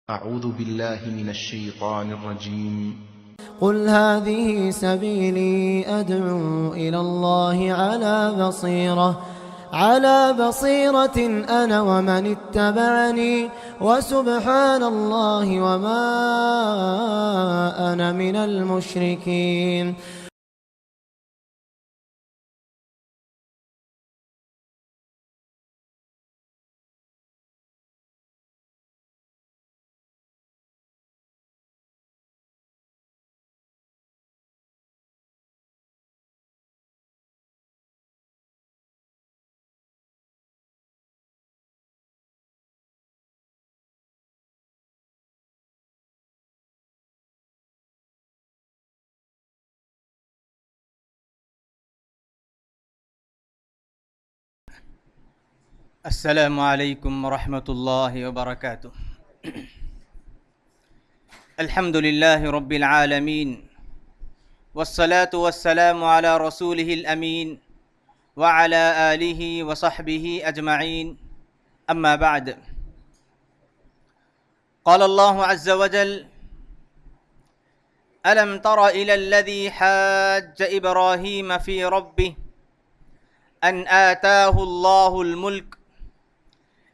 أعوذ بالله من الشيطان الرجيم. قل هذه سبيلي أدعو إلى الله على بصيرة أنا ومن اتبعني وسبحان الله وما أنا من المشركين. السلام علیکم ورحمۃ اللہ وبرکاتہ. الحمد للہ رب العالمین والصلاة والسلام علی رسولہ الامین وعلی آلہ وصحبہ اجمعین. اما بعد، قال اللہ عز وجل: الم تر الی الذی حاج ابراہیم فی ربہ ان آتاہ اللہ الملک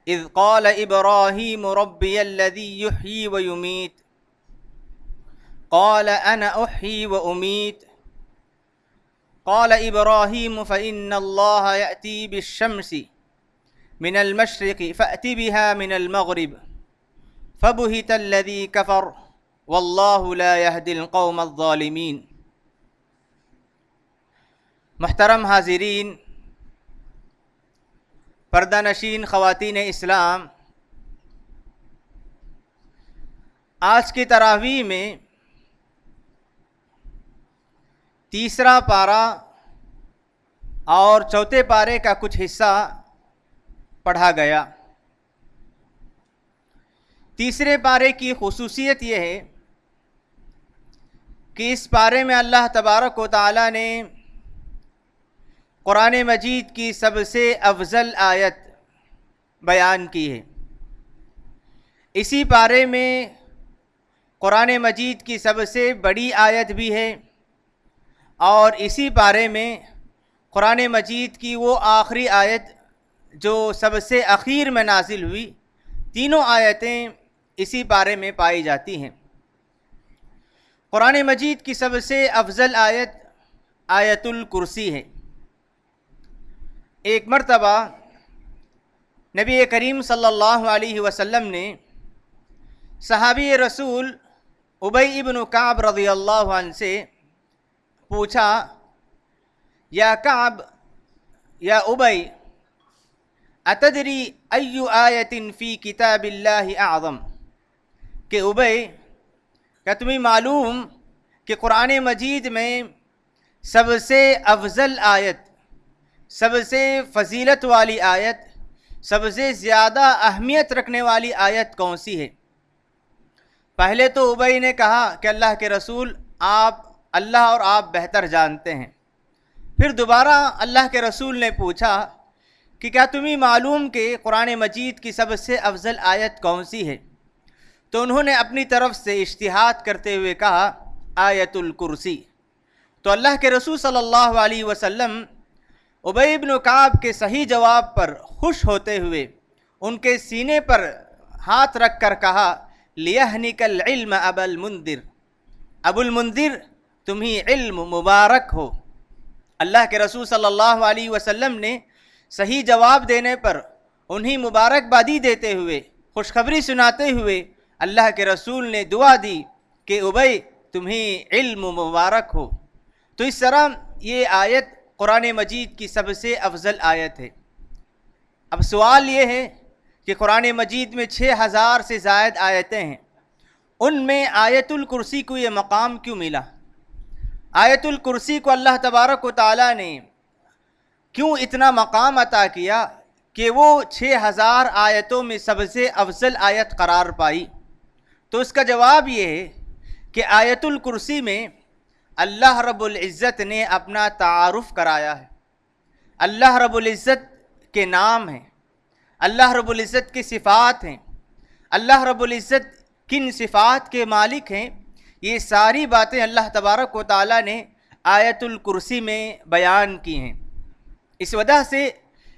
اذ قال ابراہیم ربی الذی یحیی ویمیت قال انا احیی وامیت قال ابراہیم فإن اللہ یأتی بالشمس من المشرق فأت بها من المغرب فبہت الذی کفر واللہ لا یہدی القوم الظالمین. محترم حاضرین، پردہ نشین خواتین اسلام، آج کی تراویح میں تیسرا پارہ اور چوتھے پارے کا کچھ حصہ پڑھا گیا. تیسرے پارے کی خصوصیت یہ ہے کہ اس پارے میں اللہ تبارک و تعالی نے قرآن مجید کی سب سے افضل آیت بیان کی ہے. اسی پارے میں قرآن مجید کی سب سے بڑی آیت بھی ہے، اور اسی پارے میں قرآن مجید کی وہ آخری آیت جو سب سے اخیر میں نازل ہوئی. تینوں آیتیں اسی پارے میں پائی جاتی ہیں. قرآن مجید کی سب سے افضل آیت آیت الکرسی ہے. ایک مرتبہ نبی کریم صلی اللہ علیہ وسلم نے صحابی رسول ابی ابن کعب رضی اللہ عنہ سے پوچھا: یا کعب، یا ابی، اتدری ای آیت فی کتاب اللہ اعظم؟ کہ ابی، کیا تمہیں معلوم کہ قرآن مجید میں سب سے افضل آیت، سب سے فضیلت والی آیت، سب سے زیادہ اہمیت رکھنے والی آیت کون سی ہے؟ پہلے تو ابی نے کہا کہ اللہ کے رسول، آپ اللہ اور آپ بہتر جانتے ہیں. پھر دوبارہ اللہ کے رسول نے پوچھا کہ کیا تمہیں معلوم کہ قرآن مجید کی سب سے افضل آیت کون سی ہے؟ تو انہوں نے اپنی طرف سے اجتہاد کرتے ہوئے کہا آیت الکرسی. تو اللہ کے رسول صلی اللہ علیہ وسلم ابی بن کعب کے صحیح جواب پر خوش ہوتے ہوئے ان کے سینے پر ہاتھ رکھ کر کہا: لیہنک العلم ابا المنذر، ابو المنذر، تمہیں علم مبارک ہو. اللہ کے رسول صلی اللہ علیہ وسلم نے صحیح جواب دینے پر انہیں مبارکبادی دیتے ہوئے، خوشخبری سناتے ہوئے اللہ کے رسول نے دعا دی کہ ابی، تمہیں علم مبارک ہو. تو اس طرح یہ آیت قرآن مجید کی سب سے افضل آیت ہے. اب سوال یہ ہے کہ قرآن مجید میں 6000 سے زائد آیتیں ہیں، ان میں آیت الکرسی کو یہ مقام کیوں ملا؟ آیت الکرسی کو اللہ تبارک و تعالیٰ نے کیوں اتنا مقام عطا کیا کہ وہ 6000 آیتوں میں سب سے افضل آیت قرار پائی؟ تو اس کا جواب یہ ہے کہ آیت الکرسی میں اللہ رب العزت نے اپنا تعارف کرایا ہے. اللہ رب العزت کے نام ہیں، اللہ رب العزت کی صفات ہیں، اللہ رب العزت کن صفات کے مالک ہیں، یہ ساری باتیں اللہ تبارک و تعالیٰ نے آیت الکرسی میں بیان کی ہیں۔ اس وجہ سے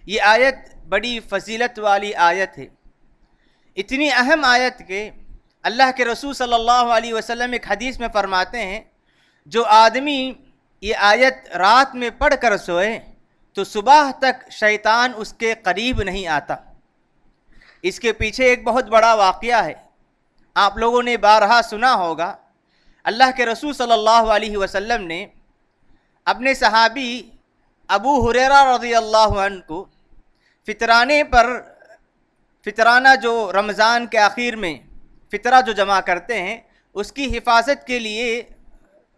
یہ آیت بڑی فضیلت والی آیت ہے، اتنی اہم آیت کہ اللہ کے رسول صلی اللہ علیہ وسلم ایک حدیث میں فرماتے ہیں، جو آدمی یہ آیت رات میں پڑھ کر سوئے تو صبح تک شیطان اس کے قریب نہیں آتا۔ اس کے پیچھے ایک بہت بڑا واقعہ ہے، آپ لوگوں نے بارہا سنا ہوگا۔ اللہ کے رسول صلی اللہ علیہ وسلم نے اپنے صحابی ابو ہریرہ رضی اللہ عنہ کو فطرانہ جو رمضان کے آخر میں فطرہ جو جمع کرتے ہیں اس کی حفاظت کے لیے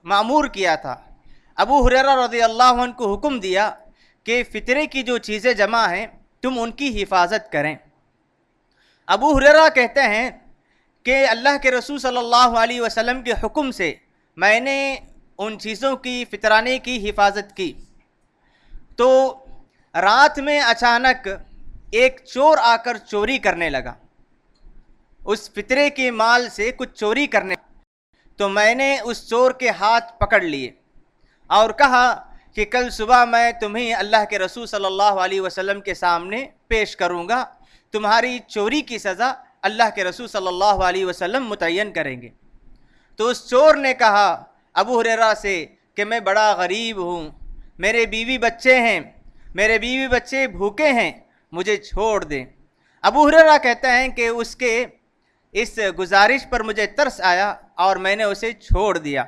مأمور کیا تھا۔ ابو ہریرہ رضی اللہ عنہ کو حکم دیا کہ فطرے کی جو چیزیں جمع ہیں تم ان کی حفاظت کریں۔ ابو ہریرہ کہتے ہیں کہ اللہ کے رسول صلی اللہ علیہ وسلم کے حکم سے میں نے ان چیزوں کی فطرانے کی حفاظت کی، تو رات میں اچانک ایک چور آ کر چوری کرنے لگا، اس فطرے کے مال سے کچھ چوری کرنے، تو میں نے اس چور کے ہاتھ پکڑ لیے اور کہا کہ کل صبح میں تمہیں اللہ کے رسول صلی اللہ علیہ وسلم کے سامنے پیش کروں گا، تمہاری چوری کی سزا اللہ کے رسول صلی اللہ علیہ وسلم متعین کریں گے۔ تو اس چور نے کہا ابو ہریرہ سے کہ میں بڑا غریب ہوں، میرے بیوی بچے ہیں، میرے بیوی بچے بھوکے ہیں، مجھے چھوڑ دیں۔ ابو ہریرہ کہتے ہیں کہ اس کے اس گزارش پر مجھے ترس آیا اور میں نے اسے چھوڑ دیا۔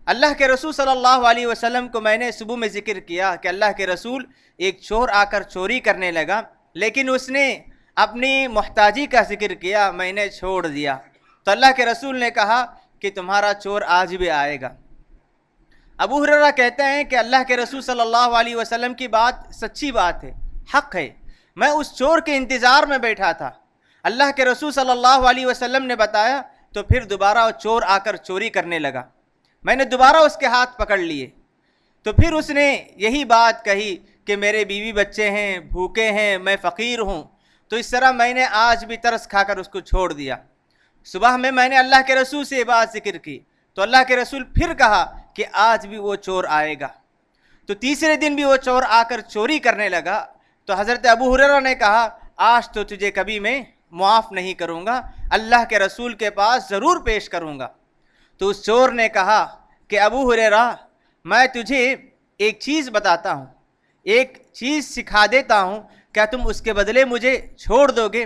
اللہ کے رسول صلی اللہ علیہ وسلم کو میں نے صبح میں ذکر کیا کہ اللہ کے رسول ایک چور آ کر چوری کرنے لگا، لیکن اس نے اپنی محتاجی کا ذکر کیا، میں نے چھوڑ دیا۔ تو اللہ کے رسول نے کہا کہ تمہارا چور آج بھی آئے گا۔ ابو ہریرہ کہتے ہیں کہ اللہ کے رسول صلی اللہ علیہ وسلم کی بات سچی بات ہے، حق ہے، میں اس چور کے انتظار میں بیٹھا تھا، اللہ کے رسول صلی اللہ علیہ وسلم نے بتایا تو پھر دوبارہ وہ چور آ کر چوری کرنے لگا، میں نے دوبارہ اس کے ہاتھ پکڑ لیے، تو پھر اس نے یہی بات کہی کہ میرے بیوی بچے ہیں، بھوکے ہیں، میں فقیر ہوں، تو اس طرح میں نے آج بھی ترس کھا کر اس کو چھوڑ دیا۔ صبح میں نے اللہ کے رسول سے یہ بات ذکر کی تو اللہ کے رسول پھر کہا کہ آج بھی وہ چور آئے گا، تو تیسرے دن بھی وہ چور آ کر چوری کرنے لگا، تو حضرت ابو ہریرہ نے کہا آج تو تجھے کبھی میں معاف نہیں کروں گا، اللہ کے رسول کے پاس ضرور پیش کروں گا۔ تو اس چور نے کہا کہ ابو ہریرہ میں تجھے ایک چیز بتاتا ہوں، ایک چیز سکھا دیتا ہوں، کیا تم اس کے بدلے مجھے چھوڑ دو گے؟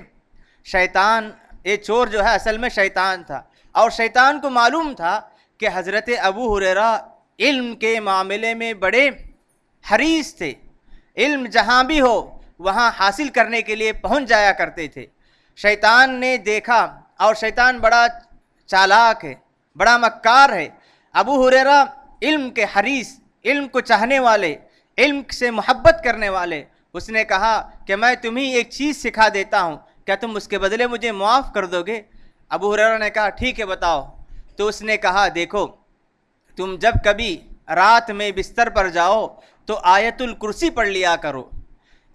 شیطان، یہ چور جو ہے اصل میں شیطان تھا، اور شیطان کو معلوم تھا کہ حضرت ابو ہریرہ علم کے معاملے میں بڑے حریص تھے، علم جہاں بھی ہو وہاں حاصل کرنے کے لیے پہنچ جایا کرتے تھے۔ شیطان نے دیکھا، اور شیطان بڑا چالاک ہے، بڑا مکار ہے، ابو ہریرہ علم کے حریص، علم کو چاہنے والے، علم سے محبت کرنے والے، اس نے کہا کہ میں تمہیں ایک چیز سکھا دیتا ہوں، کیا تم اس کے بدلے مجھے معاف کر دو گے؟ ابو ہریرہ نے کہا ٹھیک ہے بتاؤ۔ تو اس نے کہا دیکھو، تم جب کبھی رات میں بستر پر جاؤ تو آیت الکرسی پڑھ لیا کرو،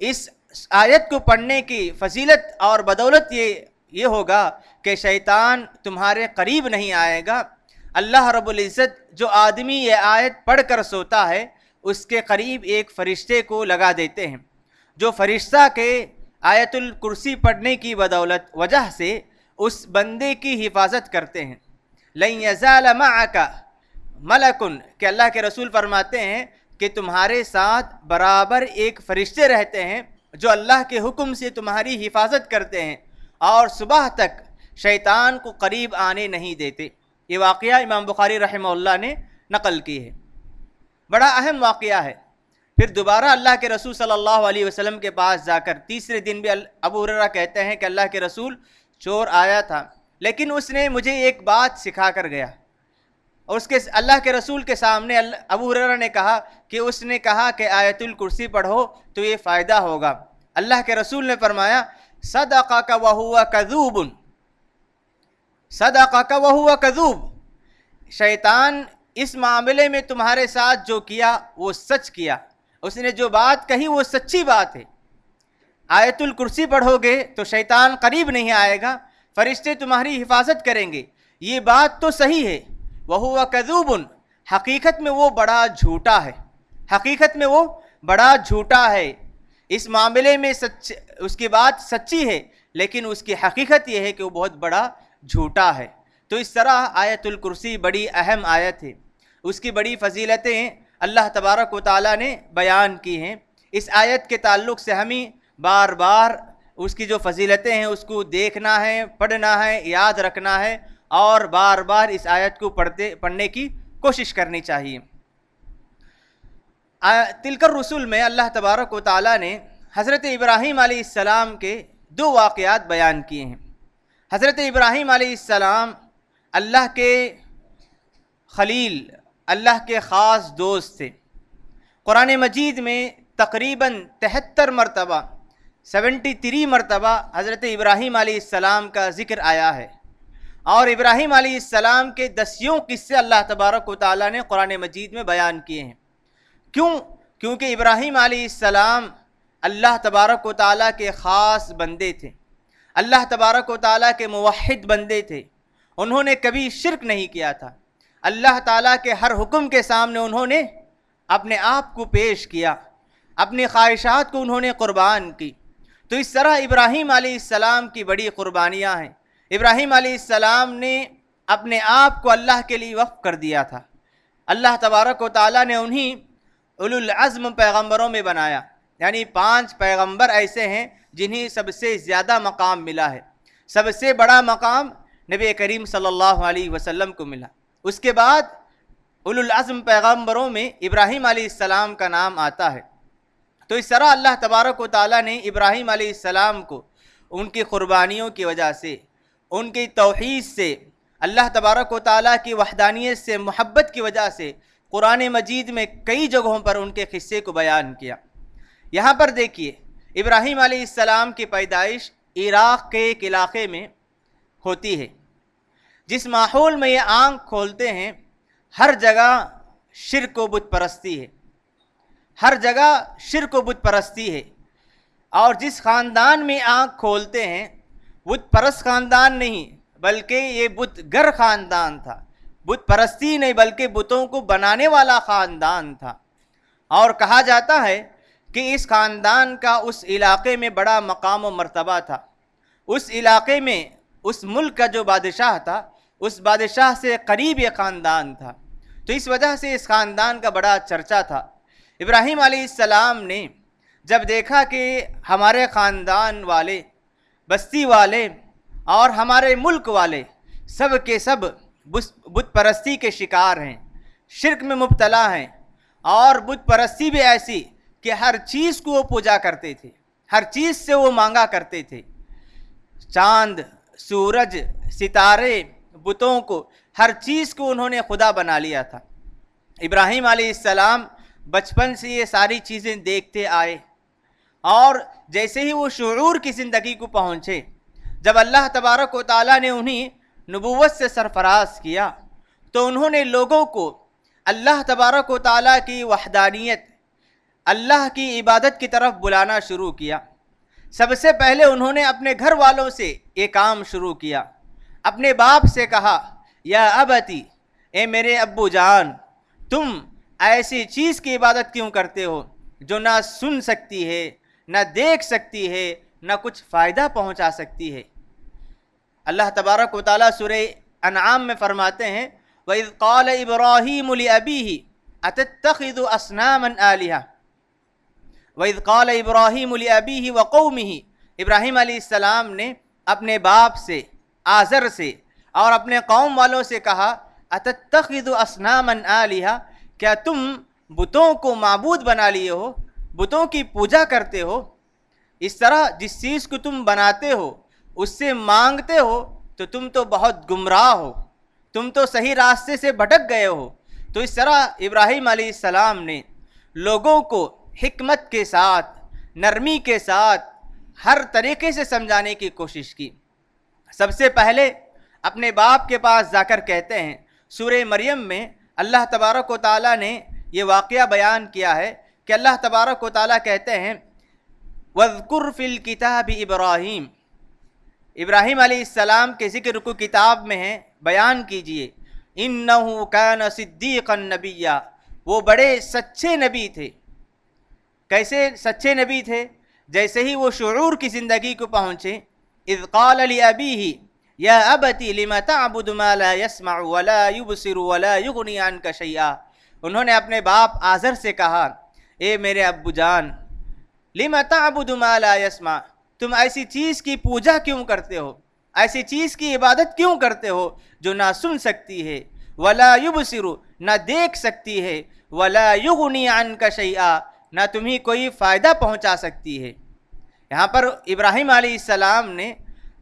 اس آیت کو پڑھنے کی فضیلت اور بدولت یہ ہوگا کہ شیطان تمہارے قریب نہیں آئے گا۔ اللہ رب العزت جو آدمی یہ آیت پڑھ کر سوتا ہے اس کے قریب ایک فرشتے کو لگا دیتے ہیں، جو فرشتہ کے آیت الکرسی پڑھنے کی بدولت وجہ سے اس بندے کی حفاظت کرتے ہیں۔ لَن يَزَالَ مَعَكَ مَلَكٌ، کہ اللہ کے رسول فرماتے ہیں کہ تمہارے ساتھ برابر ایک فرشتے رہتے ہیں جو اللہ کے حکم سے تمہاری حفاظت کرتے ہیں اور صبح تک شیطان کو قریب آنے نہیں دیتے۔ یہ واقعہ امام بخاری رحمہ اللہ نے نقل کی ہے، بڑا اہم واقعہ ہے۔ پھر دوبارہ اللہ کے رسول صلی اللہ علیہ وسلم کے پاس جا کر تیسرے دن بھی ابو ہریرہ کہتے ہیں کہ اللہ کے رسول چور آیا تھا، لیکن اس نے مجھے ایک بات سکھا کر گیا، اور اس کے اللہ کے رسول کے سامنے ابو ہریرہ نے کہا کہ اس نے کہا کہ آیت الکرسی پڑھو تو یہ فائدہ ہوگا۔ اللہ کے رسول نے فرمایا صدقک وہو کذوب، صدقک وہو کذوب، شیطان اس معاملے میں تمہارے ساتھ جو کیا وہ سچ کیا، اس نے جو بات کہی وہ سچی بات ہے۔ آیت الکرسی پڑھو گے تو شیطان قریب نہیں آئے گا، فرشتے تمہاری حفاظت کریں گے، یہ بات تو صحیح ہے، وَهُوَ كَذُوبٌ، حقیقت میں وہ بڑا جھوٹا ہے، حقیقت میں وہ بڑا جھوٹا ہے۔ اس معاملے میں اس کی بات سچی ہے، لیکن اس کی حقیقت یہ ہے کہ وہ بہت بڑا جھوٹا ہے۔ تو اس طرح آیت الکرسی بڑی اہم آیت ہے، اس کی بڑی فضیلتیں اللہ تبارک و تعالیٰ نے بیان کی ہیں۔ اس آیت کے تعلق سے ہمیں بار بار اس کی جو فضیلتیں ہیں اس کو دیکھنا ہے، پڑھنا ہے، یاد رکھنا ہے، اور بار بار اس آیت کو پڑھنے کی کوشش کرنی چاہیے۔ تلک الرسل میں اللہ تبارک و تعالیٰ نے حضرت ابراہیم علیہ السلام کے 2 واقعات بیان کیے ہیں۔ حضرت ابراہیم علیہ السلام اللہ کے خلیل، اللہ کے خاص دوست تھے۔ قرآن مجید میں تقریباً 73 مرتبہ 73 مرتبہ حضرت ابراہیم علیہ السلام کا ذکر آیا ہے، اور ابراہیم علیہ السلام کے 10 قصے اللہ تبارک و تعالیٰ نے قرآن مجید میں بیان کیے ہیں۔ کیوں؟ کیونکہ ابراہیم علیہ السلام اللہ تبارک و تعالیٰ کے خاص بندے تھے، اللہ تبارک و تعالیٰ کے موحد بندے تھے۔ انہوں نے کبھی شرک نہیں کیا تھا، اللہ تعالیٰ کے ہر حکم کے سامنے انہوں نے اپنے آپ کو پیش کیا، اپنی خواہشات کو انہوں نے قربان کی۔ تو اس طرح ابراہیم علیہ السلام کی بڑی قربانیاں ہیں۔ ابراہیم علیہ السلام نے اپنے آپ کو اللہ کے لیے وقف کر دیا تھا۔ اللہ تبارک و تعالیٰ نے انہیں اولو العزم پیغمبروں میں بنایا، یعنی 5 پیغمبر ایسے ہیں جنہیں سب سے زیادہ مقام ملا ہے، سب سے بڑا مقام نبی کریم صلی اللہ علیہ وسلم کو ملا۔ اس کے بعد اولو العزم پیغمبروں میں ابراہیم علیہ السلام کا نام آتا ہے۔ تو اس طرح اللہ تبارک و تعالیٰ نے ابراہیم علیہ السلام کو ان کی قربانیوں کی وجہ سے، ان کی توحید سے، اللہ تبارک و تعالیٰ کی وحدانیت سے محبت کی وجہ سے قرآن مجید میں کئی جگہوں پر ان کے قصے کو بیان کیا۔ یہاں پر دیکھیے، ابراہیم علیہ السلام کی پیدائش عراق کے ایک علاقے میں ہوتی ہے۔ جس ماحول میں یہ آنکھ کھولتے ہیں ہر جگہ شرک و بت پرستی ہے، ہر جگہ شرک و بت پرستی ہے، اور جس خاندان میں آنکھ کھولتے ہیں بت پرست خاندان نہیں بلکہ یہ بت گر خاندان تھا، بت پرستی نہیں بلکہ بتوں کو بنانے والا خاندان تھا۔ اور کہا جاتا ہے کہ اس خاندان کا اس علاقے میں بڑا مقام و مرتبہ تھا، اس علاقے میں اس ملک کا جو بادشاہ تھا اس بادشاہ سے قریب یہ خاندان تھا، تو اس وجہ سے اس خاندان کا بڑا چرچا تھا۔ ابراہیم علیہ السلام نے جب دیکھا کہ ہمارے خاندان والے، بستی والے اور ہمارے ملک والے سب کے سب بت پرستی کے شکار ہیں، شرک میں مبتلا ہیں، اور بت پرستی بھی ایسی کہ ہر چیز کو وہ پوجا کرتے تھے، ہر چیز سے وہ مانگا کرتے تھے، چاند، سورج، ستارے، بتوں کو، ہر چیز کو انہوں نے خدا بنا لیا تھا۔ ابراہیم علیہ السلام بچپن سے یہ ساری چیزیں دیکھتے آئے، اور جیسے ہی وہ شعور کی زندگی کو پہنچے، جب اللہ تبارک و تعالیٰ نے انہیں نبوت سے سرفراز کیا تو انہوں نے لوگوں کو اللہ تبارک و تعالیٰ کی وحدانیت، اللہ کی عبادت کی طرف بلانا شروع کیا۔ سب سے پہلے انہوں نے اپنے گھر والوں سے یہ کام شروع کیا، اپنے باپ سے کہا، یا ابتی، اے میرے ابو جان، تم ایسی چیز کی عبادت کیوں کرتے ہو جو نہ سن سکتی ہے، نہ دیکھ سکتی ہے، نہ کچھ فائدہ پہنچا سکتی ہے۔ اللہ تبارک و تعالیٰ سورہ انعام میں فرماتے ہیں، وَإِذْ قَالَ إِبْرَاهِيمُ لِأَبِيهِ أَتَتَّخِذُ أَصْنَامًا آلِهَةً وَإِذْ قَالَ إِبْرَاهِيمُ لِأَبِيهِ وَقَوْمِهِ، ابراہیم علیہ السلام نے اپنے باپ سے، آزر سے اور اپنے قوم والوں سے کہا، أَتَتَّخِذُ أَصْنَامًا آلِهَةً، کیا تم بتوں کو معبود بنا لیے ہو، بتوں کی پوجا کرتے ہو؟ اس طرح جس چیز کو تم بناتے ہو، اس سے مانگتے ہو، تو تم تو بہت گمراہ ہو، تم تو صحیح راستے سے بھٹک گئے ہو۔ تو اس طرح ابراہیم علیہ السلام نے لوگوں کو حکمت کے ساتھ، نرمی کے ساتھ، ہر طریقے سے سمجھانے کی کوشش کی۔ سب سے پہلے اپنے باپ کے پاس جا کر کہتے ہیں، سورہ مریم میں اللہ تبارک و تعالیٰ نے یہ واقعہ بیان کیا ہے کہ اللہ تبارک و تعالیٰ کہتے ہیں، وَاذْكُرْ فِي الْكِتَابِ إِبْرَاهِيمَ، ابراہیم علیہ السلام کے ذکر کو کتاب میں ہے، بیان کیجئے۔ انہ کان صدیقا نبیا، وہ بڑے سچے نبی تھے۔ کیسے سچے نبی تھے؟ جیسے ہی وہ شعور کی زندگی کو پہنچے، اذ قال لأبیہ یا ابت لم تعبد ما لا يسمع ولا يبصر ولا يغنی عنک شیئا، انہوں نے اپنے باپ آزر سے کہا، اے میرے ابو جان، لم تعبد ما لا يسمع، تم ایسی چیز کی پوجا کیوں کرتے ہو، ایسی چیز کی عبادت کیوں کرتے ہو جو نہ سن سکتی ہے، ولا یبصر، نہ دیکھ سکتی ہے، ولا یغنی عنک شیئا، نہ تمہیں کوئی فائدہ پہنچا سکتی ہے۔ یہاں پر ابراہیم علیہ السلام نے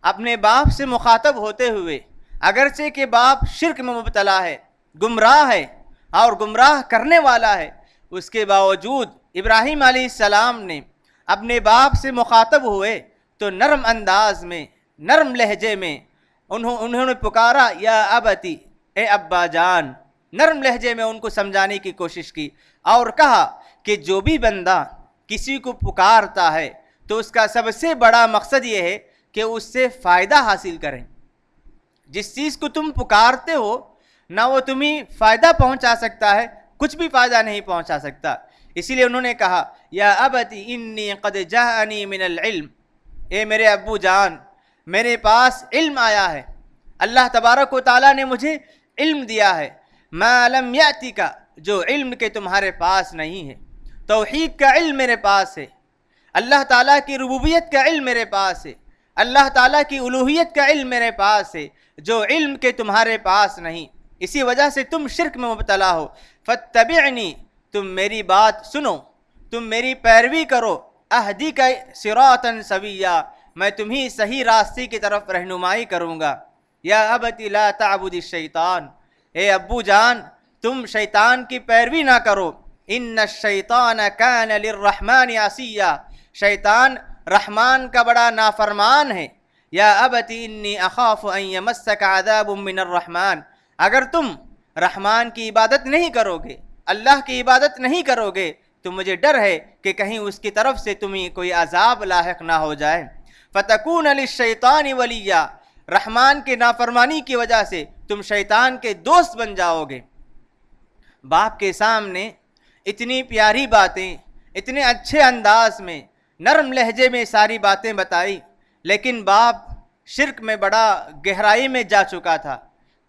اپنے باپ سے مخاطب ہوتے ہوئے، اگرچہ کہ باپ شرک میں مبتلا ہے، گمراہ ہے اور گمراہ کرنے والا ہے، اس کے باوجود ابراہیم علیہ السلام نے اپنے باپ سے مخاطب ہوئے تو نرم انداز میں، نرم لہجے میں انہوں نے پکارا، یا ابتی، اے ابا جان، نرم لہجے میں ان کو سمجھانے کی کوشش کی، اور کہا کہ جو بھی بندہ کسی کو پکارتا ہے تو اس کا سب سے بڑا مقصد یہ ہے کہ اس سے فائدہ حاصل کریں۔ جس چیز کو تم پکارتے ہو نہ وہ تمہیں فائدہ پہنچا سکتا ہے، کچھ بھی فائدہ نہیں پہنچا سکتا، اسی لیے انہوں نے کہا، یا ابتی انی قد جاءنی من العلم، اے میرے ابو جان، میرے پاس علم آیا ہے، اللہ تبارک و تعالیٰ نے مجھے علم دیا ہے، ما لم یأتک، جو علم کے تمہارے پاس نہیں ہے، توحید کا علم میرے پاس ہے، اللہ تعالیٰ کی ربوبیت کا علم میرے پاس ہے، اللہ تعالیٰ کی الوہیت کا علم میرے پاس ہے، جو علم کے تمہارے پاس نہیں، اسی وجہ سے تم شرک میں مبتلا ہو، فاتبعنی، تم میری بات سنو، تم میری پیروی کرو، اہدیک صراطا سویا، میں تمہیں صحیح راستے کی طرف رہنمائی کروں گا، یا ابت لا تعبد الشیطان، اے ابو جان تم شیطان کی پیروی نہ کرو، ان الشیطان کان للرحمن عصیا، شیطان رحمان کا بڑا نافرمان ہے، یا ابت انی اخاف ان یمسک عذاب من الرحمن، اگر تم رحمان کی عبادت نہیں کرو گے، اللہ کی عبادت نہیں کرو گے تو مجھے ڈر ہے کہ کہیں اس کی طرف سے تمہیں کوئی عذاب لاحق نہ ہو جائے، فتکون للشیطان ولیا، رحمان کے نافرمانی کی وجہ سے تم شیطان کے دوست بن جاؤ گے۔ باپ کے سامنے اتنی پیاری باتیں، اتنے اچھے انداز میں، نرم لہجے میں ساری باتیں بتائی، لیکن باپ شرک میں بڑا گہرائی میں جا چکا تھا،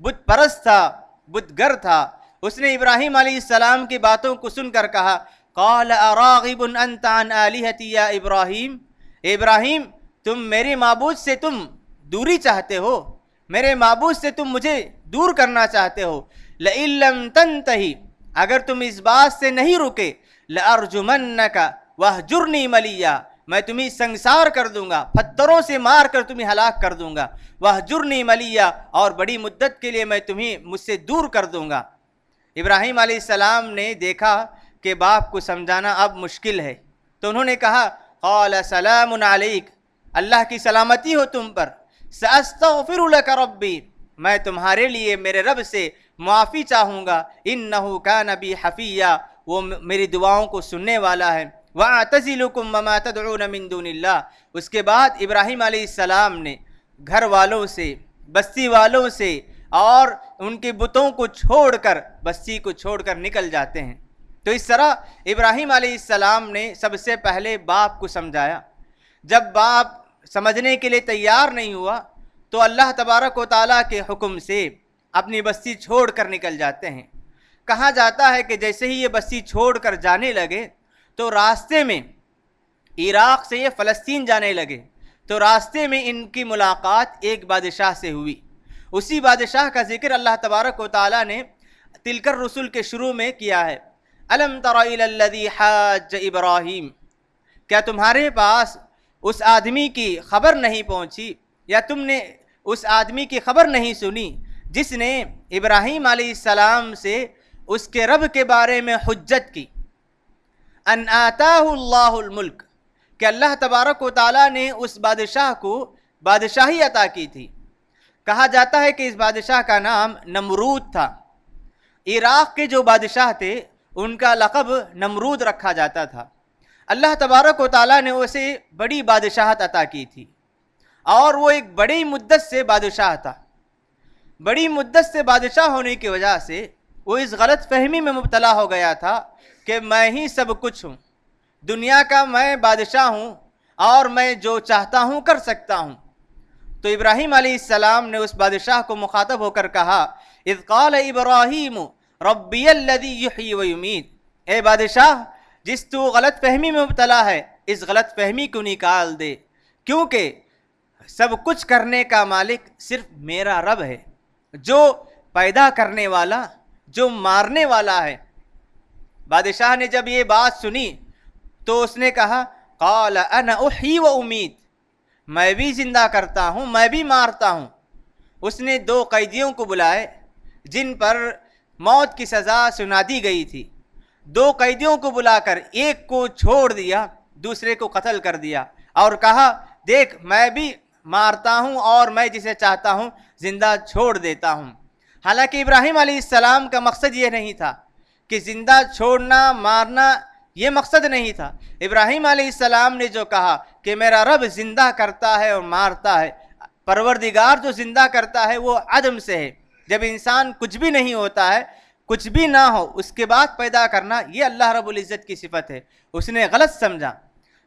بت پرست تھا، بت گر تھا۔ اس نے ابراہیم علیہ السلام کی باتوں کو سن کر کہا، قال اراغب انت عن آلہتی یا ابراہیم، اے ابراہیم تم میرے معبود سے تم دوری چاہتے ہو، میرے معبود سے تم مجھے دور کرنا چاہتے ہو، لئن لم تنتہی، اگر تم اس بات سے نہیں رکے، لأرجمنک وہجرنی ملیا، میں تمہیں سنگسار کر دوں گا، پتھروں سے مار کر تمہیں ہلاک کر دوں گا، وہجرنی ملیا، اور بڑی مدت کے لیے میں تمہیں مجھ سے دور کر دوں گا۔ ابراہیم علیہ السلام نے دیکھا کہ باپ کو سمجھانا اب مشکل ہے، تو انہوں نے کہا، قال سلام علیک، اللہ کی سلامتی ہو تم پر، سأستغفر لک ربی، میں تمہارے لیے میرے رب سے معافی چاہوں گا، انہ کان بی حفیہ، وہ میری دعاؤں کو سننے والا ہے، وَأَعْتَزِلُكُمْ وَمَا تَدْعُونَ مِن دُونِ اللَّهِ۔ اس کے بعد ابراہیم علیہ السلام نے گھر والوں سے، بستی والوں سے اور ان کے بتوں کو چھوڑ کر، بستی کو چھوڑ کر نکل جاتے ہیں۔ تو اس طرح ابراہیم علیہ السلام نے سب سے پہلے باپ کو سمجھایا۔ جب باپ سمجھنے کے لیے تیار نہیں ہوا تو اللہ تبارک و تعالیٰ کے حکم سے اپنی بستی چھوڑ کر نکل جاتے ہیں۔ کہا جاتا ہے کہ جیسے ہی یہ بستی چھوڑ کر جانے لگے تو راستے میں عراق سے یہ فلسطین جانے لگے، تو راستے میں ان کی ملاقات ایک بادشاہ سے ہوئی۔ اسی بادشاہ کا ذکر اللہ تبارک و تعالیٰ نے تلک الرسل کے شروع میں کیا ہے، الم تر الی الذی حاج ابراہیم، کیا تمہارے پاس اس آدمی کی خبر نہیں پہنچی، یا تم نے اس آدمی کی خبر نہیں سنی جس نے ابراہیم علیہ السلام سے اس کے رب کے بارے میں حجت کی، ان آتاہ اللہ الملک، کہ اللہ تبارک و تعالیٰ نے اس بادشاہ کو بادشاہی عطا کی تھی۔ کہا جاتا ہے کہ اس بادشاہ کا نام نمرود تھا۔ عراق کے جو بادشاہ تھے ان کا لقب نمرود رکھا جاتا تھا۔ اللہ تبارک و تعالیٰ نے اسے بڑی بادشاہت عطا کی تھی، اور وہ ایک بڑی مدت سے بادشاہ تھا. بڑی مدت سے بادشاہ ہونے کی وجہ سے وہ اس غلط فہمی میں مبتلا ہو گیا تھا کہ میں ہی سب کچھ ہوں، دنیا کا میں بادشاہ ہوں اور میں جو چاہتا ہوں کر سکتا ہوں. تو ابراہیم علیہ السلام نے اس بادشاہ کو مخاطب ہو کر کہا اذ قال ابراہیم ربی الذی یحیی و یمیت، اے بادشاہ جس تو غلط فہمی میں مبتلا ہے اس غلط فہمی کو نکال دے، کیونکہ سب کچھ کرنے کا مالک صرف میرا رب ہے، جو پیدا کرنے والا، جو مارنے والا ہے. بادشاہ نے جب یہ بات سنی تو اس نے کہا قال انا احیی و امیت، میں بھی زندہ کرتا ہوں میں بھی مارتا ہوں. اس نے 2 قیدیوں کو بلائے جن پر موت کی سزا سنا دی گئی تھی. 2 قیدیوں کو بلا کر ایک کو چھوڑ دیا، دوسرے کو قتل کر دیا اور کہا دیکھ میں بھی مارتا ہوں اور میں جسے چاہتا ہوں زندہ چھوڑ دیتا ہوں. حالانکہ ابراہیم علیہ السلام کا مقصد یہ نہیں تھا کہ زندہ چھوڑنا مارنا، یہ مقصد نہیں تھا. ابراہیم علیہ السلام نے جو کہا کہ میرا رب زندہ کرتا ہے اور مارتا ہے، پروردگار جو زندہ کرتا ہے وہ عدم سے ہے. جب انسان کچھ بھی نہیں ہوتا ہے، کچھ بھی نہ ہو اس کے بعد پیدا کرنا، یہ اللہ رب العزت کی صفت ہے. اس نے غلط سمجھا.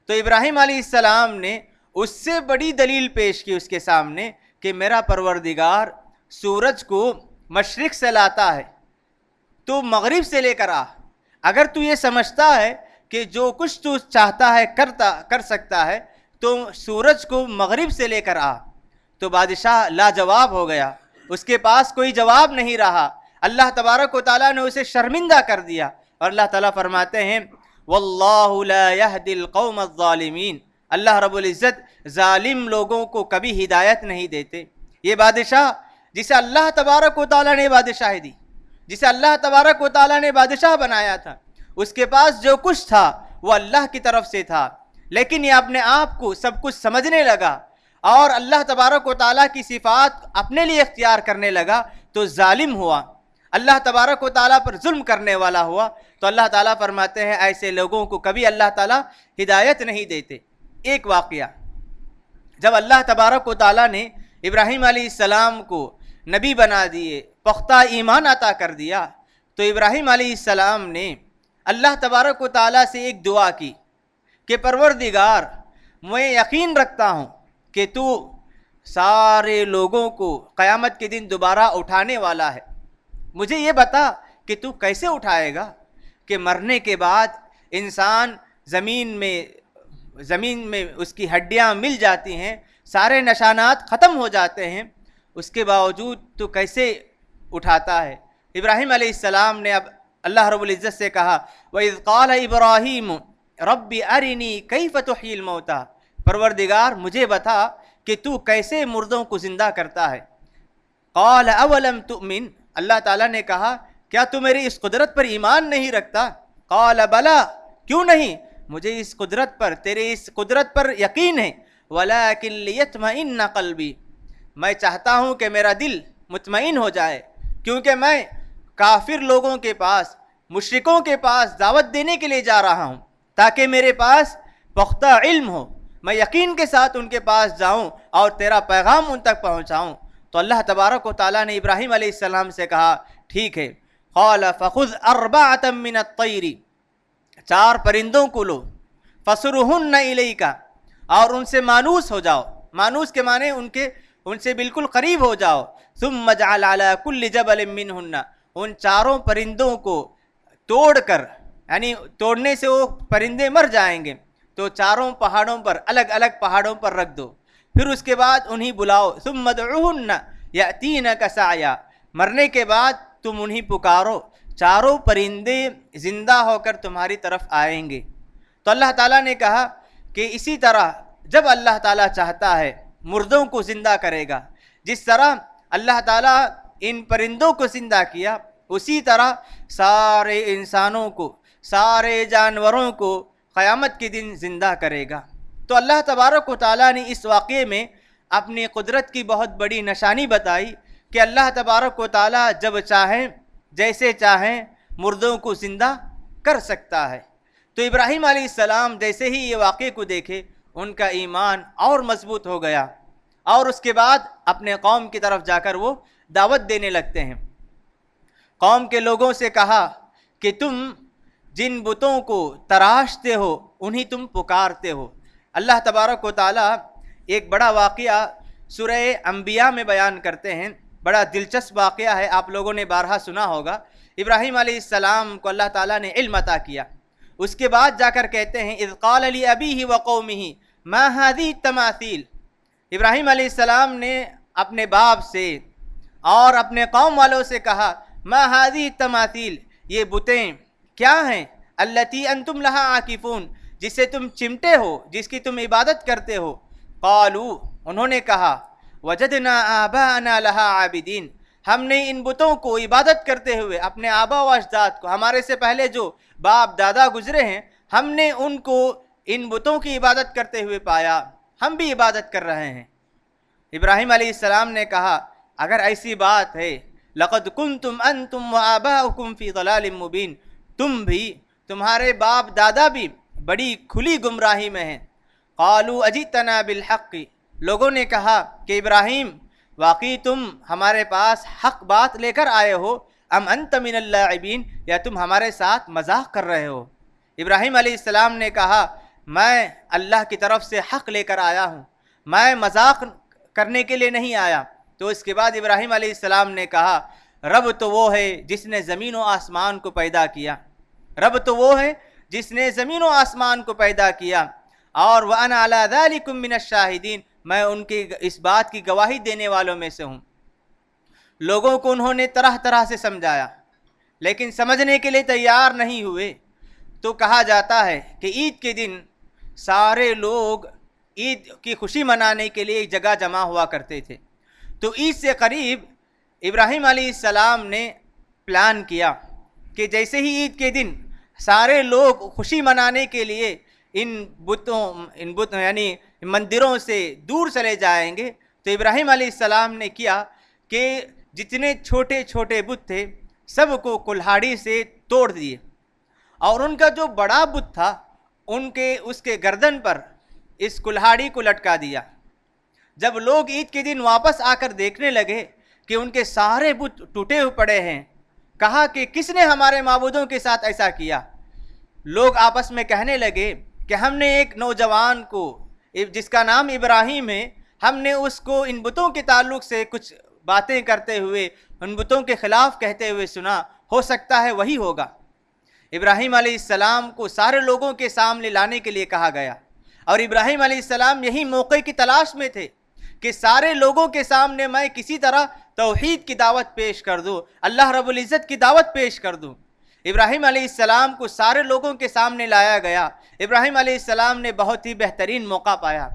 تو ابراہیم علیہ السلام نے اس سے بڑی دلیل پیش کی اس کے سامنے کہ میرا پروردگار سورج کو مشرق سے لاتا ہے تو مغرب سے لے کر آ. اگر تو یہ سمجھتا ہے کہ جو کچھ تو چاہتا ہے کر سکتا ہے تو سورج کو مغرب سے لے کر آ. تو بادشاہ لاجواب ہو گیا، اس کے پاس کوئی جواب نہیں رہا. اللہ تبارک و تعالیٰ نے اسے شرمندہ کر دیا. اور اللہ تعالیٰ فرماتے ہیں واللہ لا یہدی القوم الظالمین، اللہ رب العزت ظالم لوگوں کو کبھی ہدایت نہیں دیتے. یہ بادشاہ جسے اللہ تبارک و تعالیٰ نے بادشاہی دی، جسے اللہ تبارک و تعالیٰ نے بادشاہ بنایا تھا، اس کے پاس جو کچھ تھا وہ اللہ کی طرف سے تھا، لیکن یہ اپنے آپ کو سب کچھ سمجھنے لگا اور اللہ تبارک و تعالیٰ کی صفات اپنے لیے اختیار کرنے لگا تو ظالم ہوا، اللہ تبارک و تعالیٰ پر ظلم کرنے والا ہوا. تو اللہ تعالیٰ فرماتے ہیں ایسے لوگوں کو کبھی اللہ تعالیٰ ہدایت نہیں دیتے. ایک واقعہ، جب اللہ تبارک و تعالیٰ نے ابراہیم علیہ السلام کو نبی بنا دیے، پختہ ایمان عطا کر دیا، تو ابراہیم علیہ السلام نے اللہ تبارک و تعالیٰ سے ایک دعا کی کہ پروردگار میں یقین رکھتا ہوں کہ تو سارے لوگوں کو قیامت کے دن دوبارہ اٹھانے والا ہے. مجھے یہ بتا کہ تو کیسے اٹھائے گا کہ مرنے کے بعد انسان زمین میں اس کی ہڈیاں مل جاتی ہیں، سارے نشانات ختم ہو جاتے ہیں، اس کے باوجود تو کیسے اٹھاتا ہے. ابراہیم علیہ السلام نے اب اللہ رب العزت سے کہا وَإِذْ قَالَ إِبْرَاهِيمُ رَبِّ أَرِنِي كَيْفَ تُحْيِي الْمَوْتَى، پروردگار مجھے بتا کہ تو کیسے مردوں کو زندہ کرتا ہے. قَالَ أَوَلَمْ تُؤْمِنْ، اللہ تعالیٰ نے کہا کیا تو میری اس قدرت پر ایمان نہیں رکھتا؟ قَالَ بَلَا، کیوں نہیں، مجھے اس قدرت پر، تیرے اس قدرت پر یقین ہے. وَلَكِنْ لِيَطْمَئِنَّ قَلْبِي، میں چاہتا ہوں کہ میرا دل مطمئن ہو جائے، کیونکہ میں کافر لوگوں کے پاس، مشرکوں کے پاس دعوت دینے کے لیے جا رہا ہوں تاکہ میرے پاس پختہ علم ہو، میں یقین کے ساتھ ان کے پاس جاؤں اور تیرا پیغام ان تک پہنچاؤں. تو اللہ تبارک و تعالیٰ نے ابراہیم علیہ السلام سے کہا ٹھیک ہے. قال فخذ 4 من الطیر، 4 پرندوں کو لو، فصرہن الیک، اور ان سے مانوس ہو جاؤ. مانوس کے معنی ان سے بالکل قریب ہو جاؤ. ثم اجعل علی کل جبل منہن، ان 4 پرندوں کو توڑ کر، یعنی توڑنے سے وہ پرندے مر جائیں گے، تو 4 پہاڑوں پر، الگ الگ پہاڑوں پر رکھ دو. پھر اس کے بعد انہیں بلاؤ. ثم ادعوہن یأتینک سعیا، مرنے کے بعد تم انہیں پکارو، 4 پرندے زندہ ہو کر تمہاری طرف آئیں گے. تو اللہ تعالیٰ نے کہا کہ اسی طرح جب اللہ تعالیٰ چاہتا ہے مردوں کو زندہ کرے گا. جس طرح اللہ تعالیٰ ان پرندوں کو زندہ کیا، اسی طرح سارے انسانوں کو، سارے جانوروں کو قیامت کے دن زندہ کرے گا. تو اللہ تبارک و تعالیٰ نے اس واقعے میں اپنی قدرت کی بہت بڑی نشانی بتائی کہ اللہ تبارک و تعالیٰ جب چاہیں، جیسے چاہیں مردوں کو زندہ کر سکتا ہے. تو ابراہیم علیہ السلام جیسے ہی یہ واقعے کو دیکھے ان کا ایمان اور مضبوط ہو گیا. اور اس کے بعد اپنے قوم کی طرف جا کر وہ دعوت دینے لگتے ہیں۔ قوم کے لوگوں سے کہا کہ تم جن بتوں کو تراشتے ہو انہی تم پکارتے ہو۔ اللہ تبارک و تعالیٰ ایک بڑا واقعہ سورہ انبیاء میں بیان کرتے ہیں، بڑا دلچسپ واقعہ ہے، آپ لوگوں نے بارہا سنا ہوگا۔ ابراہیم علیہ السلام کو اللہ تعالیٰ نے علم عطا کیا، اس کے بعد جا کر کہتے ہیں اذ قال لأبیہ وقومہ ما هذه التماثیل۔ ابراہیم علیہ السلام نے اپنے باپ سے اور اپنے قوم والوں سے کہا ما هذه التماثیل، یہ بتیں کیا ہیں، التی انتم لہا عاکفون، جسے تم چمٹے ہو، جس کی تم عبادت کرتے ہو۔ قالوا، انہوں نے کہا وجدنا آباءنا لہا عابدین، ہم نے ان بتوں کو عبادت کرتے ہوئے اپنے آبا و اجداد کو، ہمارے سے پہلے جو باپ دادا گزرے ہیں، ہم نے ان کو ان بتوں کی عبادت کرتے ہوئے پایا، ہم بھی عبادت کر رہے ہیں۔ ابراہیم علیہ السلام نے کہا اگر ایسی بات ہے لقد کنتم انتم وآباؤکم فی ضلال مبین، تم بھی، تمہارے باپ دادا بھی بڑی کھلی گمراہی میں ہیں۔ قالوا اجئتنا بالحق، لوگوں نے کہا کہ ابراہیم واقعی تم ہمارے پاس حق بات لے کر آئے ہو، ام انت من اللاعبین، یا تم ہمارے ساتھ مذاق کر رہے ہو۔ ابراہیم علیہ السلام نے کہا میں اللہ کی طرف سے حق لے کر آیا ہوں، میں مذاق کرنے کے لیے نہیں آیا۔ تو اس کے بعد ابراہیم علیہ السلام نے کہا رب تو وہ ہے جس نے زمین و آسمان کو پیدا کیا، رب تو وہ ہے جس نے زمین و آسمان کو پیدا کیا، اور وَأَنَا عَلَىٰ ذَلِكُم مِّنَ الشَّاهِدِينَ، میں ان کی اس بات کی گواہی دینے والوں میں سے ہوں۔ لوگوں کو انہوں نے طرح طرح سے سمجھایا، لیکن سمجھنے کے لیے تیار نہیں ہوئے۔ تو کہا جاتا ہے کہ عید کے دن سارے لوگ عید کی خوشی منانے کے لیے ایک جگہ جمع ہوا کرتے تھے۔ تو عید سے قریب ابراہیم علیہ السلام نے پلان کیا کہ جیسے ہی عید کے دن سارے لوگ خوشی منانے کے لیے ان بتوں یعنی مندروں سے دور چلے جائیں گے، تو ابراہیم علیہ السلام نے کیا کہ جتنے چھوٹے چھوٹے بت تھے سب کو کلہاڑی سے توڑ دیے، اور ان کا جو بڑا بت تھا اس کے گردن پر اس کلہاڑی کو لٹکا دیا۔ جب لوگ عید کے دن واپس آ کر دیکھنے لگے کہ ان کے سارے بت ٹوٹے ہوئے پڑے ہیں، کہا کہ کس نے ہمارے معبودوں کے ساتھ ایسا کیا؟ لوگ آپس میں کہنے لگے کہ ہم نے ایک نوجوان کو جس کا نام ابراہیم ہے، ہم نے اس کو ان بتوں کے تعلق سے کچھ باتیں کرتے ہوئے، ان بتوں کے خلاف کہتے ہوئے سنا، ہو سکتا ہے وہی ہوگا۔ ابراہیم علیہ السلام کو سارے لوگوں کے سامنے لانے کے لیے کہا گیا، اور ابراہیم علیہ السلام یہی موقع کی تلاش میں تھے کہ سارے لوگوں کے سامنے میں کسی طرح توحید کی دعوت پیش کر دوں، اللہ رب العزت کی دعوت پیش کر دوں۔ ابراہیم علیہ السلام کو سارے لوگوں کے سامنے لایا گیا۔ ابراہیم علیہ السلام نے بہت ہی بہترین موقع پایا،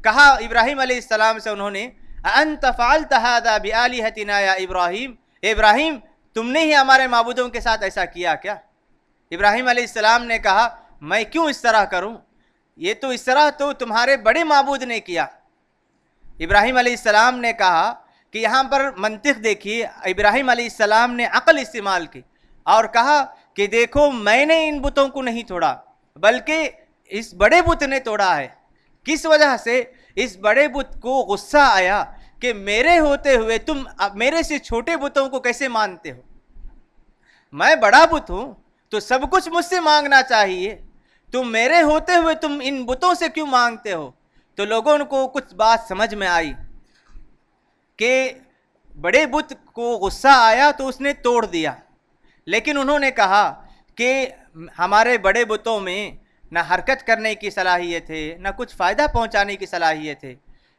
کہا ابراہیم علیہ السلام سے انہوں نے انت فعلت هذا بآلهتنا یا ابراہیم، ابراہیم تم نے ہی ہمارے معبودوں کے ساتھ ایسا کیا کیا؟ ابراہیم علیہ السلام نے کہا میں کیوں اس طرح کروں، یہ تو اس طرح تو تمہارے بڑے معبود نے کیا۔ ابراہیم علیہ السلام نے کہا کہ یہاں پر منطق دیکھیے، ابراہیم علیہ السلام نے عقل استعمال کی اور کہا کہ دیکھو میں نے ان بتوں کو نہیں توڑا بلکہ اس بڑے بت نے توڑا ہے۔ کس وجہ سے؟ اس بڑے بت کو غصہ آیا کہ میرے ہوتے ہوئے تم میرے سے چھوٹے بتوں کو کیسے مانتے ہو؟ میں بڑا بت ہوں تو سب کچھ مجھ سے مانگنا چاہیے، تم میرے ہوتے ہوئے تم ان بتوں سے کیوں مانگتے ہو؟ تو لوگوں کو کچھ بات سمجھ میں آئی کہ بڑے بت کو غصہ آیا تو اس نے توڑ دیا، لیکن انہوں نے کہا کہ ہمارے بڑے بتوں میں نہ حرکت کرنے کی صلاحیت ہے، نہ کچھ فائدہ پہنچانے کی صلاحیت ہے،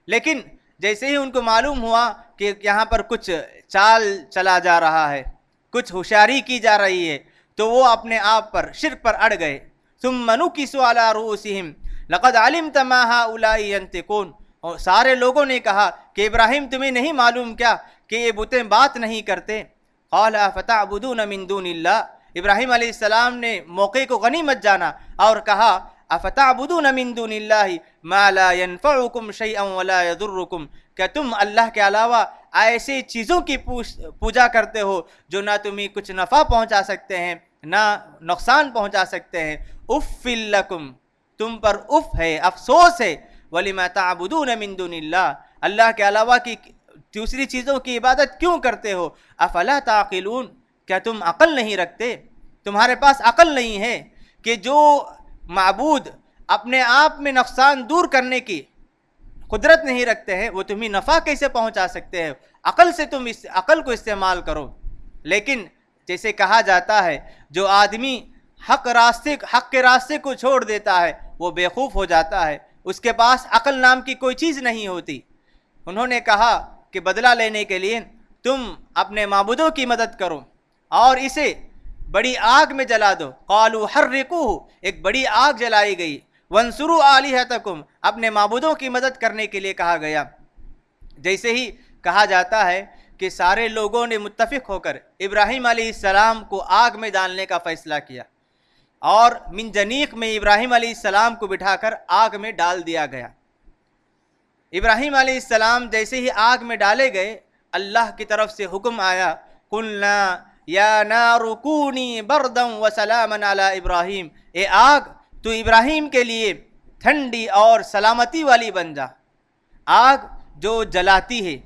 لیکن جیسے ہی ان کو معلوم ہوا کہ یہاں پر کچھ چال چلا جا رہا ہے، کچھ ہوشیاری کی جا رہی ہے، تو وہ اپنے آپ پر شرک پر اڑ گئے۔ ثم نکسوا علی رؤوسہم لقد علمت ما ہؤلاء ینطقون، اور سارے لوگوں نے کہا کہ ابراہیم تمہیں نہیں معلوم کیا کہ یہ بتیں بات نہیں کرتے؟ قال افتعبدون من دون اللہ، ابراہیم علیہ السلام نے موقع کو غنیمت جانا اور کہا افتعبدون من دون اللہ ما لا ينفعکم شیئا ولا یضرکم، کہ تم اللہ کے علاوہ ایسے چیزوں کی پوجا کرتے ہو جو نہ تمہیں کچھ نفع پہنچا سکتے ہیں نہ نقصان پہنچا سکتے ہیں۔ اف لکم، تم پر اف ہے، افسوس ہے، وَلِمَا تَعْبُدُونَ مِن دُونِ اللَّهِ، اللہ کے علاوہ کی دوسری چیزوں کی عبادت کیوں کرتے ہو؟ افلا تعقلون، کیا تم عقل نہیں رکھتے؟ تمہارے پاس عقل نہیں ہے کہ جو معبود اپنے آپ میں نقصان دور کرنے کی قدرت نہیں رکھتے ہیں وہ تمہیں نفع کیسے پہنچا سکتے ہیں؟ عقل سے تم اس عقل کو استعمال کرو۔ لیکن جیسے کہا جاتا ہے جو آدمی حق کے راستے کو چھوڑ دیتا ہے وہ بیوقوف ہو جاتا ہے، اس کے پاس عقل نام کی کوئی چیز نہیں ہوتی۔ انہوں نے کہا کہ بدلہ لینے کے لیے تم اپنے معبودوں کی مدد کرو اور اسے بڑی آگ میں جلا دو۔ قالوا حرقوہ، ایک بڑی آگ جلائی گئی۔ وانصروا آلہتکم، اپنے معبودوں کی مدد کرنے کے لیے کہا گیا۔ جیسے ہی کہا جاتا ہے کہ سارے لوگوں نے متفق ہو کر ابراہیم علیہ السلام کو آگ میں ڈالنے کا فیصلہ کیا اور منجنیق میں ابراہیم علیہ السلام کو بٹھا کر آگ میں ڈال دیا گیا۔ ابراہیم علیہ السلام جیسے ہی آگ میں ڈالے گئے اللہ کی طرف سے حکم آیا، قلنا یا نار کونی بردا وسلاما علی ابراہیم، اے آگ تو ابراہیم کے لیے ٹھنڈی اور سلامتی والی بن جا۔ آگ جو جلاتی ہے،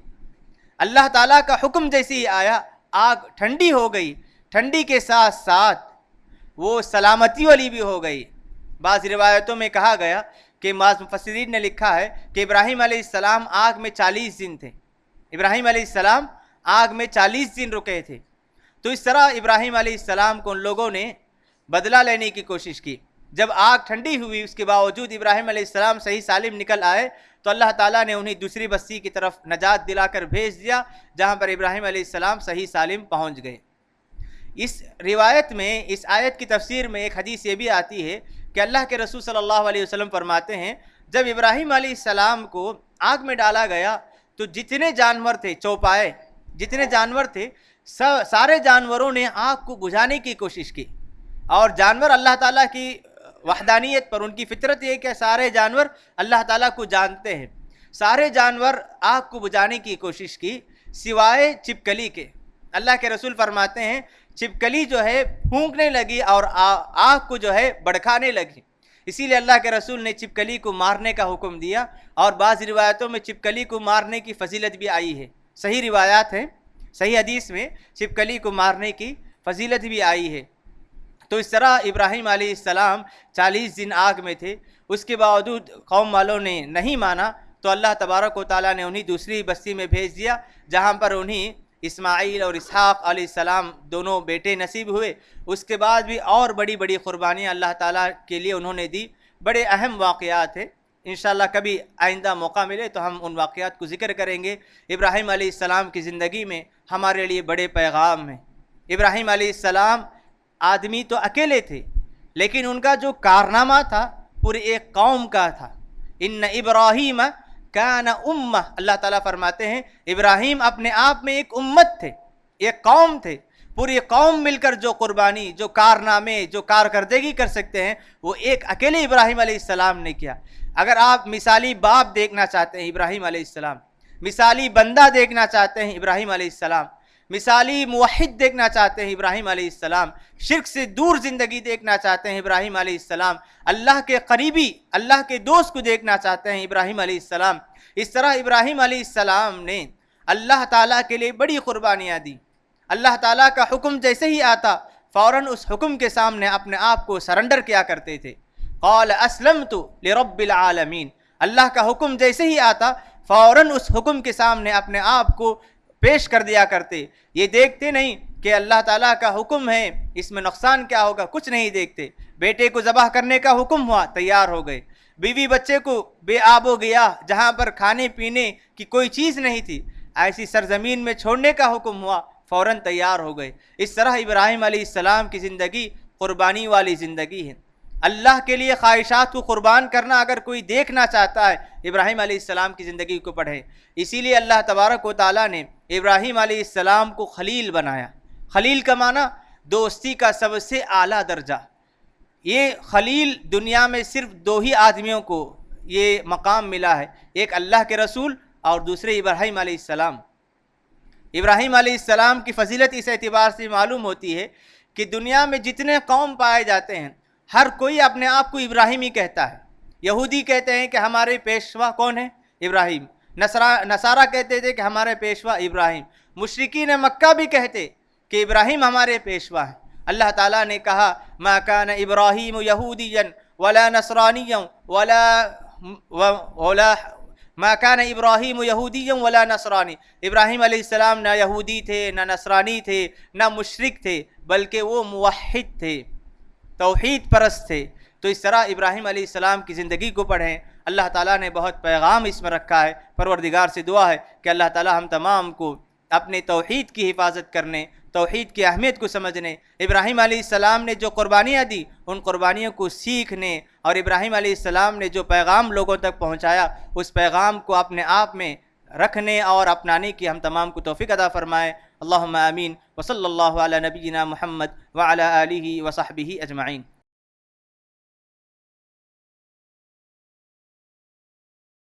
اللہ تعالیٰ کا حکم جیسے ہی آیا آگ ٹھنڈی ہو گئی، ٹھنڈی کے ساتھ ساتھ وہ سلامتی والی بھی ہو گئی۔ بعض روایتوں میں کہا گیا کہ بعض مفسرین نے لکھا ہے کہ ابراہیم علیہ السلام آگ میں 40 دن تھے، ابراہیم علیہ السلام آگ میں 40 دن رکے تھے۔ تو اس طرح ابراہیم علیہ السلام کو ان لوگوں نے بدلہ لینے کی کوشش کی۔ جب آگ ٹھنڈی ہوئی اس کے باوجود ابراہیم علیہ السلام صحیح سالم نکل آئے تو اللہ تعالیٰ نے انہیں دوسری بستی کی طرف نجات دلا کر بھیج دیا جہاں پر ابراہیم علیہ السلام صحیح سالم پہنچ گئے۔ اس روایت میں، اس آیت کی تفسیر میں ایک حدیث یہ بھی آتی ہے کہ اللہ کے رسول صلی اللہ علیہ وسلم فرماتے ہیں جب ابراہیم علیہ السلام کو آگ میں ڈالا گیا تو جتنے جانور تھے، چوپائے جتنے جانور تھے، سارے جانوروں نے آگ کو بجھانے کی کوشش کی۔ اور جانور اللہ تعالیٰ کی وحدانیت پر، ان کی فطرت یہ ہے کہ سارے جانور اللہ تعالیٰ کو جانتے ہیں، سارے جانور آگ کو بجھانے کی کوشش کی سوائے چھپکلی کے۔ اللہ کے رسول فرماتے ہیں چھپکلی جو ہے پھونکنے لگی اور آگ کو جو ہے بھڑکانے لگی، اسی لیے اللہ کے رسول نے چھپکلی کو مارنے کا حکم دیا۔ اور بعض روایتوں میں چھپکلی کو مارنے کی فضیلت بھی آئی ہے، صحیح روایات ہیں، صحیح حدیث میں چھپکلی کو مارنے کی فضیلت بھی آئی ہے۔ تو اس طرح ابراہیم علیہ السلام 40 دن آگ میں تھے، اس کے باوجود قوم والوں نے نہیں مانا تو اللہ تبارک و تعالیٰ نے انہیں دوسری بستی میں بھیج دیا جہاں پر انہیں اسماعیل اور اسحاق علیہ السلام دونوں بیٹے نصیب ہوئے۔ اس کے بعد بھی اور بڑی بڑی قربانیاں اللہ تعالیٰ کے لیے انہوں نے دی، بڑے اہم واقعات ہیں۔ انشاءاللہ کبھی آئندہ موقع ملے تو ہم ان واقعات کو ذکر کریں گے۔ ابراہیم علیہ السلام کی زندگی میں ہمارے لیے بڑے پیغام ہیں۔ ابراہیم علیہ السلام آدمی تو اکیلے تھے لیکن ان کا جو کارنامہ تھا پورے ایک قوم کا تھا۔ ان ابراہیم کان امہ، اللہ تعالیٰ فرماتے ہیں ابراہیم اپنے آپ میں ایک امت تھے، ایک قوم تھے۔ پوری قوم مل کر جو قربانی، جو کارنامے، جو کارکردگی کر سکتے ہیں وہ ایک اکیلے ابراہیم علیہ السلام نے کیا۔ اگر آپ مثالی باپ دیکھنا چاہتے ہیں ابراہیم علیہ السلام، مثالی بندہ دیکھنا چاہتے ہیں ابراہیم علیہ السلام، مثالی موحد دیکھنا چاہتے ہیں ابراہیم علیہ السلام، شرک سے دور زندگی دیکھنا چاہتے ہیں ابراہیم علیہ السلام، اللہ کے قریبی، اللہ کے دوست کو دیکھنا چاہتے ہیں ابراہیم علیہ السلام، اس طرح ابراہیم علیہ السلام نے اللہ تعالیٰ کے لیے بڑی قربانیاں دی۔ اللہ تعالیٰ کا حکم جیسے ہی آتا فوراً اس حکم کے سامنے اپنے آپ کو سرنڈر کیا کرتے تھے۔ قال اسلمت لرب العالمین، اللہ کا حکم جیسے ہی آتا فوراً اس حکم کے سامنے اپنے آپ کو پیش کر دیا کرتے۔ یہ دیکھتے نہیں کہ اللہ تعالیٰ کا حکم ہے اس میں نقصان کیا ہوگا، کچھ نہیں دیکھتے۔ بیٹے کو ذبح کرنے کا حکم ہوا، تیار ہو گئے۔ بیوی بچے کو بے آب و گیا جہاں پر کھانے پینے کی کوئی چیز نہیں تھی، ایسی سرزمین میں چھوڑنے کا حکم ہوا، فوراً تیار ہو گئے۔ اس طرح ابراہیم علیہ السلام کی زندگی قربانی والی زندگی ہے۔ اللہ کے لیے خواہشات کو قربان کرنا اگر کوئی دیکھنا چاہتا ہے ابراہیم علیہ السلام کی زندگی کو پڑھے۔ اسی لیے اللہ تبارک و تعالیٰ نے ابراہیم علیہ السلام کو خلیل بنایا۔ خلیل کا معنی دوستی کا سب سے اعلیٰ درجہ۔ یہ خلیل دنیا میں صرف دو ہی آدمیوں کو یہ مقام ملا ہے، ایک اللہ کے رسول اور دوسرے ابراہیم علیہ السلام۔ ابراہیم علیہ السلام کی فضیلت اس اعتبار سے معلوم ہوتی ہے کہ دنیا میں جتنے قوم پائے جاتے ہیں ہر کوئی اپنے آپ کو ابراہیمی کہتا ہے۔ یہودی کہتے ہیں کہ ہمارے پیشوا کون ہیں؟ ابراہیم۔ نصارہ کہتے تھے کہ ہمارے پیشوا ابراہیم، مشرکین مکہ بھی کہتے کہ ابراہیم ہمارے پیشوا ہیں۔ اللہ تعالیٰ نے کہا ما کان ابراہیم یہودیا ولا نصرانیا ولا ما کان ابراہیم یہودیا ولا نصرانی، ابراہیم علیہ السلام نہ یہودی تھے، نہ نصرانی تھے، نہ مشرک تھے، بلکہ وہ موحد تھے، توحید پرست تھے۔ تو اس طرح ابراہیم علیہ السلام کی زندگی کو پڑھیں، اللہ تعالیٰ نے بہت پیغام اس میں رکھا ہے۔ پروردگار سے دعا ہے کہ اللہ تعالیٰ ہم تمام کو اپنے توحید کی حفاظت کرنے، توحید کی اہمیت کو سمجھنے، ابراہیم علیہ السلام نے جو قربانیاں دی ان قربانیوں کو سیکھنے، اور ابراہیم علیہ السلام نے جو پیغام لوگوں تک پہنچایا اس پیغام کو اپنے آپ میں رکھنے اور اپنانے کی ہم تمام کو توفیق عطا فرمائے۔ اللہم آمین، وصلی اللہ علی نبینا محمد وعلی آلہ وصحبہ اجمعین۔